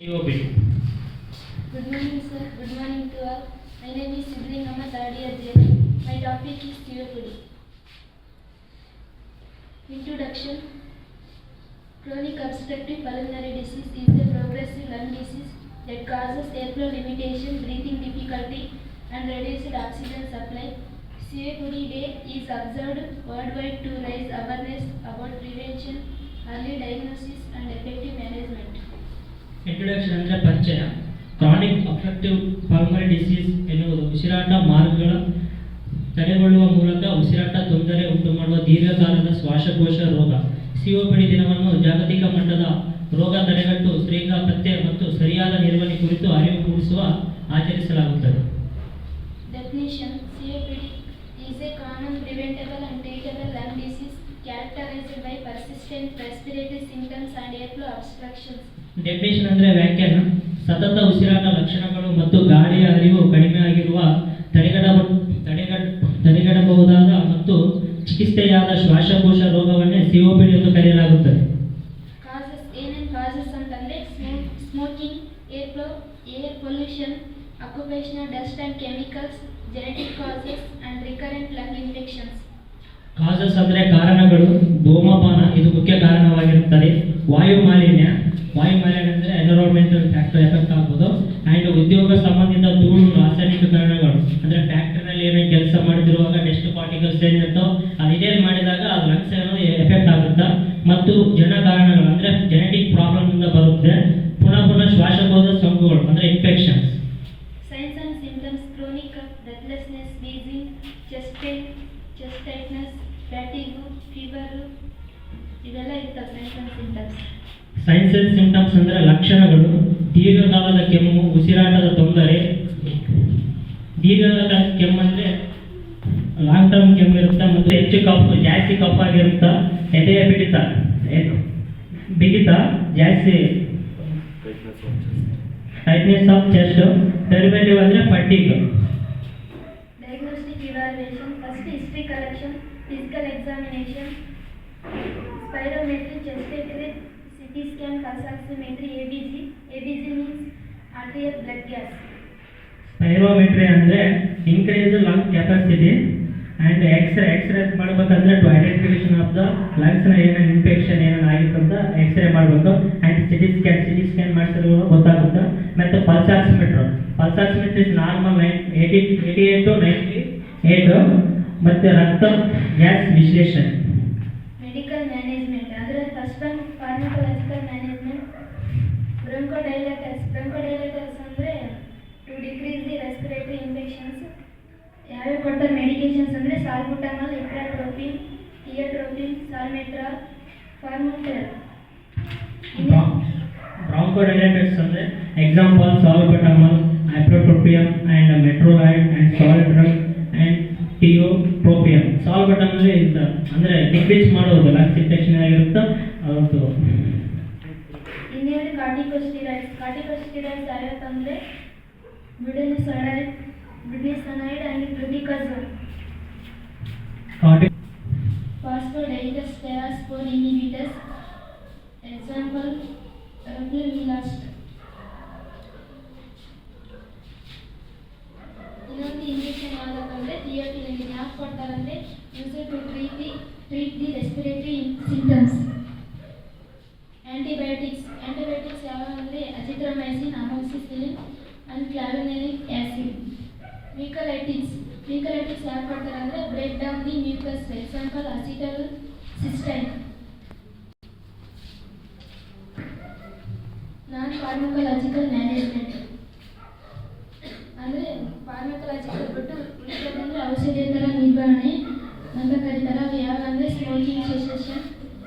EOB. Good morning, sir. Good morning to all. My name is Sibling Amma Tadia Jain. My topic is COPD. Introduction. Chronic obstructive pulmonary disease is a progressive lung disease that causes airflow limitation, breathing difficulty, and reduced oxygen supply. COPD Day is observed worldwide to raise awareness about prevention, early diagnosis, and effective management. Introduction ಅಂದರೆ ಪರಿಚಯ. Chronic obstructive pulmonary disease ಎನ್ನುವುದು ಉಸಿರಾಟ ಮಾರ್ಗಗಳ ತಡೆಗೊಳ್ಳುವ ಮೂಲಕ ಉಸಿರಾಟ ತೊಂದರೆ ಉಂಟುಮಾಡುವ ದೀರ್ಘಕಾಲದ ಶ್ವಾಸಕೋಶ ರೋಗ. ಸಿಒಪಿಡಿ ದಿನವನ್ನು ಜಾಗತಿಕ ಮಟ್ಟದ ರೋಗ ತಡೆಗಟ್ಟು ಶೀಘ್ರ ಪತ್ತೆ ಮತ್ತು ಸರಿಯಾದ ನಿರ್ವಹಣೆ ಕುರಿತು ಅರಿವು ಮೂಡಿಸುವ ಆಚರಿಸಲಾಗುತ್ತದೆ. Definition: COPD is a common preventable and treatable lung disease characterized by persistent respiratory symptoms and airflow obstructions. Definition ಅಂದರೆ ವ್ಯಾಖ್ಯಾನ: ಸತತ ಉಸಿರಾಟ ಲಕ್ಷಣಗಳು ಮತ್ತು ಗಾಳಿಯ ಹರಿವು ಕಡಿಮೆ ಆಗಿರುವ ತಡೆಗಟ್ಟಬಹುದಾದ ಮತ್ತು ಚಿಕಿತ್ಸೆಯಾದ ಶ್ವಾಸಕೋಶ ರೋಗವನ್ನೇ ಸಿಒಪಿಡಿ ಎಂದು ಕರೆಯಲಾಗುತ್ತದೆ. ಕಾಸಸ್ ಏನೇನು ಕಾಸಸ್ ಅಂತಂದರೆ smoking, air pollution, occupational dust and chemicals, genetic causes and recurrent lung infections. Causes ಅಂದರೆ ಕಾರಣಗಳು: ಧೂಮಪಾನ ಇದು ಮುಖ್ಯ ಕಾರಣವಾಗಿರುತ್ತದೆ. ವಾಯು ಮಾಲಿನ್ಯ ಅಂದರೆ ಎನ್ವಿರಾನ್ಮೆಂಟಲ್ ಫ್ಯಾಕ್ಟರ್ ಎಫೆಕ್ಟ್ ಆಗ್ಬೋದು. ಆ್ಯಂಡ್ ಉದ್ಯೋಗ ಸಂಬಂಧಿತ ಧೂಳು, ರಾಸಾಯನಿಕ ಕಾರಣಗಳು ಅಂದರೆ ಫ್ಯಾಕ್ಟ್ರಿನಲ್ಲಿ ಏನೇ ಕೆಲಸ ಮಾಡ್ತಿರುವಾಗ ಡಸ್ಟ್ ಪಾರ್ಟಿಕಲ್ಸ್ ಏನಿರುತ್ತೋ ಅದು ಇದೇನು ಮಾಡಿದಾಗ ಅದು ಲಂಗ್ಸ್ ಅನ್ನೋದು ಎಫೆಕ್ಟ್ ಆಗುತ್ತೆ. ಮತ್ತು ಜನ ಕಾರಣಗಳು ಅಂದರೆ ಜೆನೆಟಿಕ್ ಪ್ರಾಬ್ಲಮ್ನಿಂದ ಬರುತ್ತೆ. ಪುನಃ ಶ್ವಾಸಕೋಶ ಸೋಂಕುಗಳು ಅಂದರೆ infections. Signs and symptoms: chronic breathlessness, wheezing, chest pain, chest tightness, fatigue, fever, ಇವೆಲ್ಲ ಇರ್ತವೆ signs and symptoms. Signs and symptoms ಅಂದರೆ ಲಕ್ಷಣಗಳು: ದೀರ್ಘಕಾಲದ ಕೆಮ್ಮು, ಉಸಿರಾಟದ ತೊಂದರೆ. ದೀರ್ಘಕಾಲದ ಕೆಮ್ಮು ಅಂದರೆ ಲಾಂಗ್ ಟರ್ಮ್ ಕೆಮ್ಮು ಇರುತ್ತೆ ಮತ್ತು ಹೆಚ್ಚು ಜಾಸ್ತಿ ಕಫ್ ಆಗಿರುತ್ತೆ. ಎದೆಯ ಬಿಗಿತ ಜಾಸ್ತಿ, ಟೈಟ್ನೆಸ್ ಆಫ್ ಚೆಸ್ಟ್. ಟರ್ಬೇಟಿವ್ ಅಂದರೆ fatigue. Diagnostic evaluation: first history collection, physical examination, spirometry, chest X-ray, CT scan, pulse oximetry, ABG. ABG means arterial blood gas. Spirometry ಅಂದರೆ increase lung capacity. And x ray ಮಾಡಬೇಕಂದ್ರೆ to identification of the ಲಂಗ್ಸ್ನ ಏನೇನು infection ಏನೇನು ಆಗಿತ್ತು ಅಂತ x ray ಮಾಡಬೇಕು. And CT scan ಮಾಡಿಸಿದ್ರು ಗೊತ್ತಾಗುತ್ತೆ. ಮತ್ತು pulse oximetry is normal 88 to 98. ಮತ್ತು ರಕ್ತ ಗ್ಯಾಸ್ ವಿಶ್ಲೇಷಣೆ. ಮೆಡಿಕಲ್ ಮ್ಯಾನೇಜ್ಮೆಂಟ್ ಅಂದರೆ first one pharmacological management. Bronchodilators ಅಂದರೆ to decrease the respiratory infections. ಯಾವ್ಯಾವ ಕೊಡ್ತಾರೆ ಮೆಡಿಕೇಶನ್ಸ್ ಅಂದರೆ ಸಾಲ್ಬುಟಮಾಲ್, ಇಪ್ರಾಟ್ರೋಪಿನ್, ಥಿಯೋಟ್ರೋಪಿನ್, ಸಾಲ್ಮೆಟ್ರಾಲ್, ಫಾರ್ಮೋಟೆರಲ್. ಬ್ರಾಂಕೋಡೈಲೇಟರ್ಸ್ ಅಂದರೆ ಎಕ್ಸಾಂಪಲ್ ಸಾಲ್ಬುಟಮಾಲ್, ಐಪ್ರೋಟ್ರೋಪಿಯಂ ಆ್ಯಂಡ್ ಮೆಟ್ರೋಲೈಡ್ ಆ್ಯಂಡ್ ಸಾಲ್ಟ್ರಲ್ ಆ್ಯಂಡ್ ಥಿಯೋಟ್ರೋಪಿಯಂ. ಸಾಲ್ಬುಟಮಾಲ್ ಅಂದರೆ ಡಿಕ್ರೀಸ್ ಮಾಡೋದು ಲಂಗ್ಸ್ ಇನ್ಫೆಕ್ಷನ್ ಆಗಿರುತ್ತೆ ಅದು. ಇನ್ನೇನು ಕಾರ್ಟಿಕೋಸ್ಟಿರಾಯ್ಡ್ಸ್ ಯಾವ್ಯಾವ ಅಂದರೆ budesonide and fluticasone. Phosphodiesterase 4 inhibitors. Example roflumilast. ಇನ್ನೊಂದು ಇಂಜೆಕ್ಷನ್ ಯಾವುದಂದ್ರೆ ಥಿಯೋಫಿಲಿನ್. ಯಾಕೆ ಕೊಡ್ತಾರಂದರೆ use to treat the respiratory symptoms. Antibiotics ಯಾವ ಅಂದರೆ ಅಜಿಥ್ರೊಮೈಸಿನ್, ಅಮೋಕ್ಸಿಸಿಲಿನ್ ಆ್ಯಂಡ್ ಕ್ಲಾವಿನೆಲಿಕ್ ಆ್ಯಸಿಡ್. ಮ್ಯೂಕಲೈಟಿಕ್ಸ್ ಯಾಕೆ ಕೊಡ್ತಾರೆ ಅಂದರೆ break down the mucus. Example acetylcysteine. Non pharmacological management ಅಂದರೆ ಫಾರ್ಮಕೊಲಾಜಿಕಲ್ ಬಿಟ್ಟು ಉಳಿದಂದರೆ ಔಷಧೇತರ ನಿರ್ವಹಣೆ ಅಂತ ಕರೀತಾರೆ. ಅದು ಯಾವಂದರೆ ಸ್ಮೋಕಿಂಗ್ ಸೆಸೇಷನ್,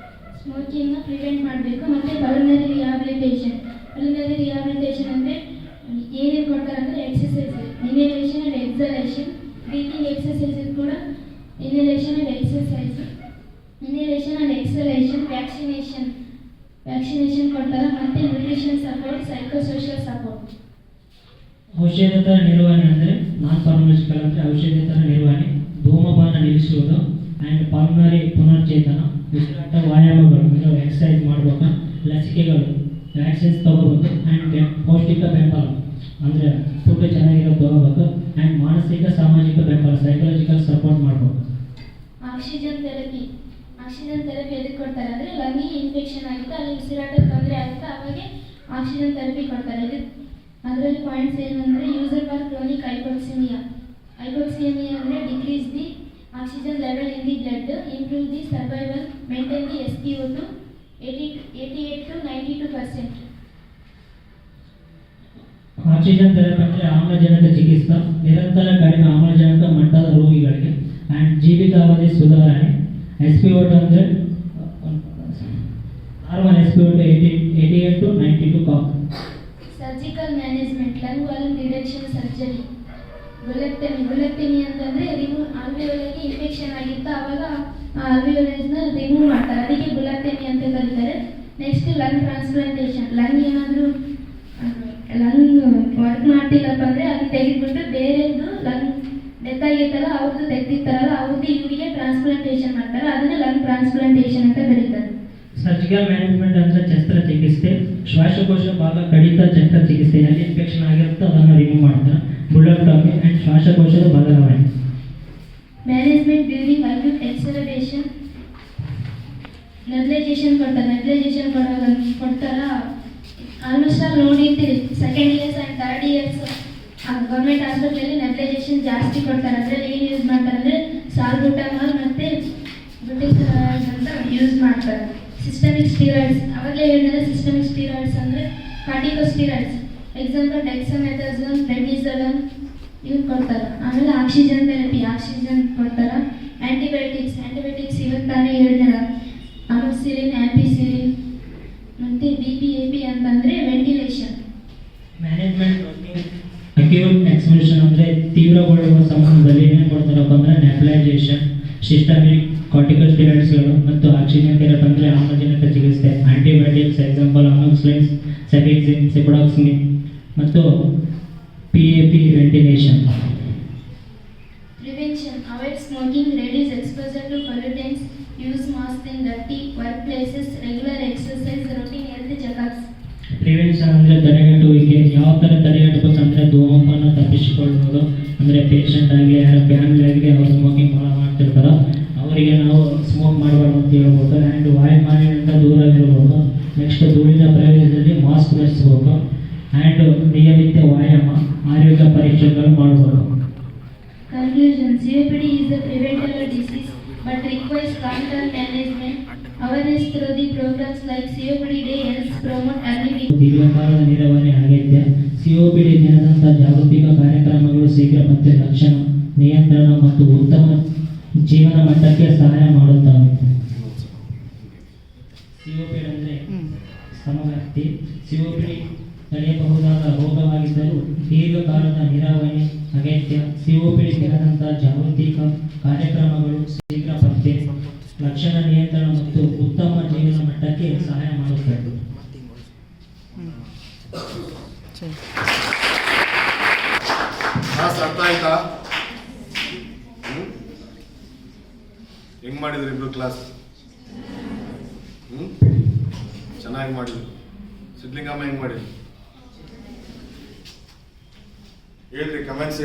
ಸ್ಮೋಕಿಂಗ್ನ ಪ್ರಿವೆಂಟ್ ಮಾಡಬೇಕು. ಮತ್ತು ಪಲ್ಮನರಿ ರಿಹಾಬಿಲಿಟೇಷನ್ ಅಂದರೆ ಏನೇನು ಕೊಡ್ತಾರೆ ಅಂದರೆ exercise, inhalation and exhalation. Breathing exercises ಕೂಡ ಇನ್ಹಲೇಷನ್ ಆ್ಯಂಡ್ ಎಕ್ಸಲೇಷನ್. ವ್ಯಾಕ್ಸಿನೇಷನ್ ಕೊಡ್ತಾರೆ. ಮತ್ತು ನ್ಯೂಟ್ರಿಷನ್ ಸಪೋರ್ಟ್, ಸೈಕೋಸೋಷಿಯಲ್ ಸಪೋರ್ಟ್. ಔಷಧೇತರ ನಿರ್ವಹಣೆ ಅಂದರೆ ನಾನ್ ಫಾರ್ಮಸ್ಯೂಟಿಕಲ್ ಅಂದರೆ ಔಷಧೇತರ ನಿರ್ವಹಣೆ. ಧೂಮಪಾನ ನಿಲ್ಲಿಸುವುದು ಆ್ಯಂಡ್ ಪಲ್ಮನರಿ ಪುನರ್ಚೇತನ, ಉಸಿರಾಟ ವ್ಯಾಯಾಮಗಳು ಅಂದರೆ ಎಕ್ಸಸೈಸ್ ಮಾಡಬೇಕು, ಲಸಿಕೆಗಳು ವ್ಯಾಕ್ಸಿನ್ಸ್ ತಗೋಬೇಕು ಆ್ಯಂಡ್ ಪೌಷ್ಟಿಕ ಬೆಂಬಲ ಅಂದರೆ ಫುಡ್ ಚೆನ್ನಾಗಿರೋ ತಗೋಬೇಕು ಆ್ಯಂಡ್ ಮಾನಸಿಕ ಸಾಮಾಜಿಕ ಬೆಂಬಲ ಸೈಕಲಾಜಿಕಲ್ ಸಪೋರ್ಟ್ ಮಾಡಬೇಕು. ಆಕ್ಸಿಜನ್ ಥೆರಪಿ ಎದಕ್ಕೆ ಕೊಡ್ತಾರೆ ಅಂದರೆ ಲಂಗಿಗೆ ಇನ್ಫೆಕ್ಷನ್ ಆಗುತ್ತೆ, ಅಲ್ಲಿ ಉಸಿರಾಟಕ್ಕೆ ತೊಂದರೆ ಆಗುತ್ತೆ, ಅವಾಗೆ ಆಕ್ಸಿಜನ್ ಥೆರಪಿ ಕೊಡ್ತಾರೆ. ಅದರಲ್ಲಿ ಪಾಯಿಂಟ್ಸ್ ಏನಂದರೆ ಯೂಸರ್ ಫಾರ್ ಕ್ರೋನಿಕ್ ಹೈಪೋಕ್ಸಿಮಿಯಾ ಅಂದರೆ decrease the oxygen level in the blood, improve the survival, maintain the SpO2 88 to 92%. Oxygen therapy ಅಂದರೆ ಆಮ್ಲಜನಕ ಚಿಕಿತ್ಸೆ, ನಿರಂತರ ಕಡಿಮೆ ಆಮ್ಲಜನಕ ಮಟ್ಟದ ರೋಗಿಗಳಿಗೆ ಆ್ಯಂಡ್ ಜೀವಿತಾವಧಿ ಸುಧಾರಣೆ. SpO2 ಅಂದರೆ normal SpO2 88 to 92. Surgical management, lung volume reduction surgery. Bullectomy ಅಂತಂದರೆ ಆಲ್ವಿಯೋಲಗೆ ಇನ್ಫೆಕ್ಷನ್ ಆಗಿತ್ತು, ಆವಾಗ ಆ ಆಲ್ವಿಯೋಲೈಸ್ನ ರಿಮೂವ್ ಮಾಡ್ತಾರೆ, ಅದಕ್ಕೆ ಗುಲೆಕ್ಟಮಿ ಅಂತ ಕರೀತಾರೆ. ನೆಕ್ಸ್ಟ್ ಲಂಗ್ ಟ್ರಾನ್ಸ್ಪ್ಲಾಂಟೇಷನ್, ಲಂಗ್ ಏನಾದರೂ ವರ್ಕ್ ಮಾಡ್ತಿಲ್ಲಪ್ಪ ಅಂದರೆ ಅದು ತೆಗೆದುಬಿಟ್ಟು ಬೇರೆದು ಲಂಗ್ ಡೆತ್ ಆಗಿತ್ತಲ್ಲ ಅವ್ರದ್ದು ತೆಗೆದಿರ್ತಾರಲ್ಲ ಅವ್ರದ್ದು ಇವರಿಗೆ ಟ್ರಾನ್ಸ್ಪ್ಲಾಂಟೇಷನ್ ಮಾಡ್ತಾರೆ, ಅದನ್ನ ಲಂಗ್ ಟ್ರಾನ್ಸ್ಪ್ಲಾಂಟೇಷನ್ ಅಂತ ಕರೀತಾರೆ. ಸರ್ಜಿಕಲ್ ಮ್ಯಾನೇಜ್ಮೆಂಟ್ ಅಂದರೆ ಶಸ್ತ್ರಚಿಕಿತ್ಸೆ, ಶ್ವಾಸಕೋಶ ಭಾಗ ಕಡಿತ ಶಸ್ತ್ರಚಿಕಿತ್ಸೆ, ಎಲ್ಲಿ ಇನ್ಫೆಕ್ಷನ್ ಆಗಿರುತ್ತೋ ಅದನ್ನು ರಿಮೂವ್ ಮಾಡ್ತಾರೆ. ಬುಲೆಕ್ಟಮಿ ಆ್ಯಂಡ್ ಶ್ವಾಸಕೋಶದ ಬದಲಾವಣೆ. Management during acute exacerbation, nebulisation ಕೊಡ್ತಾರ ಆಲ್ಮೋಸ್ಟ್ ಆಲ್ ನೋಡಿರ್ತೀರಿ. Second years and third years government ಹಾಸ್ಪಿಟ್ಲಲ್ಲಿ ನೆಬ್ಲೈಜೇಷನ್ ಜಾಸ್ತಿ ಕೊಡ್ತಾರೆ. ಅದರಲ್ಲಿ ಏನು ಯೂಸ್ ಮಾಡ್ತಾರೆ ಅಂದರೆ ಸಾಲ್ಬುಟಮಾಲ್ ಮತ್ತು ಬುಟಿಸರಾಯ್ಡ್ಸ್ ಅಂತ ಯೂಸ್ ಮಾಡ್ತಾರೆ. ಸಿಸ್ಟಮಿಕ್ ಸ್ಟೀರಾಯ್ಡ್ಸ್, ಅವಾಗಲೇ ಹೇಳಿದ್ರೆ ಸಿಸ್ಟಮಿಕ್ ಸ್ಟೀರಾಯ್ಡ್ಸ್ ಅಂದರೆ ಕಾರ್ಟಿಕೋಸ್ಟೀರಾಯ್ಡ್ಸ್, ಎಕ್ಸಾಂಪಲ್ ಡೆಕ್ಸಾಮೆಥಾಸೋನ್, ಪ್ರೆಡ್ನಿಸೋಲೋನ್ ಇವ್ರು ಕೊಡ್ತಾರೆ. ಆಮೇಲೆ ಆಕ್ಸಿಜನ್ ಥೆರಪಿ, ಆಕ್ಸಿಜನ್ ಕೊಡ್ತಾರೆ. ಆ್ಯಂಟಿಬಯೋಟಿಕ್ಸ್ ಇವತ್ತು ತಾನೇ ಹೇಳಿದಾರೆ, ಅಮೋಕ್ಸಿಲಿನ್, ಆ್ಯಂಪಿಸಿಲಿನ್ ಮತ್ತು BPAP ಅಂತಂದರೆ ವೆಂಟಿಲೇಷನ್. ಮ್ಯಾನೇಜ್ಮೆಂಟ್ ಅಕ್ಯೂಟ್ ಎಕ್ಸ್ಪಲ್ಷನ್ ಅಂದರೆ ತೀವ್ರಗೊಳ್ಳುವ ಸಂದರ್ಭದಲ್ಲಿ ಏನೇನು ಕೊಡ್ತಾರಪ್ಪ ಅಂದರೆ ನೆಬ್ಲೈಜೇಷನ್, ಸಿಸ್ಟಮಿಕ್ ಕಾರ್ಟಿಕೋಸ್ಟೀರಾಯ್ಡ್ಸ್ಗಳು ಮತ್ತು ಆಕ್ಸಿಜನ್ ಥೆರಪಿ ಅಂದರೆ ಆಮ್ಲಜನಕ ಚಿಕಿತ್ಸೆ. ಆಂಟಿಬಯೋಟಿಕ್ಸ್ ಎಕ್ಸಾಂಪಲ್ ಅಮೋಕ್ಸಿಲಿನ್, ಸೆಫಿಕ್ಸಿನ್, ಸಿಪ್ರೋಡಾಕ್ಸಿನ್ ಮತ್ತು PAP ventilation. Prevention, avoid smoking, reduce exposure to pollutants, use mask in dirty work places, regular exercise, routine health checkups. Prevention ಅಂದರೆ ತಡೆಗಟ್ಟುವಿಕೆ. ಯಾವ ಥರ ತಡೆಗಟ್ಟಬೇಕು ಅಂದರೆ ಧೂಮಪಾನ ತಪ್ಪಿಸಿಕೊಳ್ಳುವುದು, ಅಂದರೆ ಪೇಷಂಟ್ ಆಗಲಿ ಯಾರ ಫ್ಯಾಮಿಲಿ ಆಗಲಿ ಅವ್ರು ಸ್ಮೋಕಿಂಗ್ ಭಾಳ ಮಾಡ್ತಿರ್ತಾರೋ ಅವರಿಗೆ ನಾವು ಸ್ಮೋಕ್ ಮಾಡಬಾರ್ದು ಅಂತ ಹೇಳ್ಬೋದು. ಆ್ಯಂಡ್ ವಾಯು ಮಾಲಿನ್ಯದಿಂದ ದೂರ ಇರಬೇಕು. ನೆಕ್ಸ್ಟ್ ಧೂಳಿನ ಪ್ರವೇಶದಲ್ಲಿ ಮಾಸ್ಕ್ ಧರಿಸಬೇಕು ಆ್ಯಂಡ್ ನಿಯಮಿತ ವ್ಯಾಯಾಮ, ಆರೋಗ್ಯ ಪರೀಕ್ಷೆಗಳು ಮಾಡಬೇಕು. Conclusion, COPD is a preventable disease but requires long-term management. Awareness through the programs like COPD Day helps promote early ದೀರ್ಘಕಾಲದ ನಿರ್ವಹಣೆ ಅಗತ್ಯ. COPD ದಿನದಂಥ ಜಾಗತಿಕ ಕಾರ್ಯಕ್ರಮಗಳು ಶೀಘ್ರ ಪತ್ತೆ, ಲಕ್ಷಣ ನಿಯಂತ್ರಣ ಮತ್ತು ಉತ್ತಮ ಜೀವನ ಮಟ್ಟಕ್ಕೆ ಸಹಾಯ ಮಾಡುತ್ತವೆ. COPD ಅಂದರೆ ಸಮವ್ಯಾಪ್ತಿ. COPD ತಡೆಯಬಹುದಾದ ರೋಗವಾಗಿದ್ದರೂ ದೀರ್ಘಕಾಲದ ನಿರ್ವಹಣೆ ಅಗತ್ಯ. COPD ದಿನದಂಥ ಜಾಗತಿಕ ಕಾರ್ಯಕ್ರಮಗಳು ಶೀಘ್ರ ಪತ್ತೆ, ಲಕ್ಷಣ ನಿಯಂತ್ರಣ ಮತ್ತು ಉತ್ತಮ ಜೀವನ ಮಟ್ಟಕ್ಕೆ ಸಹಾಯ ಮಾಡುತ್ತದೆ. ಅರ್ಥ ಆಯ್ತಾ? ಹೆಂಗ್ ಮಾಡಿದ್ರಿ ಇಬ್ರು ಕ್ಲಾಸ್? ಚೆನ್ನಾಗಿ ಮಾಡಿದ್ರಿ. ಸಿದ್ಲಿಂಗಮ್ಮ ಹೆಂಗ್ ಮಾಡಿದ್ರಿ ಹೇಳ್ರಿ, ಕಮೆಂಟ್ಸ್.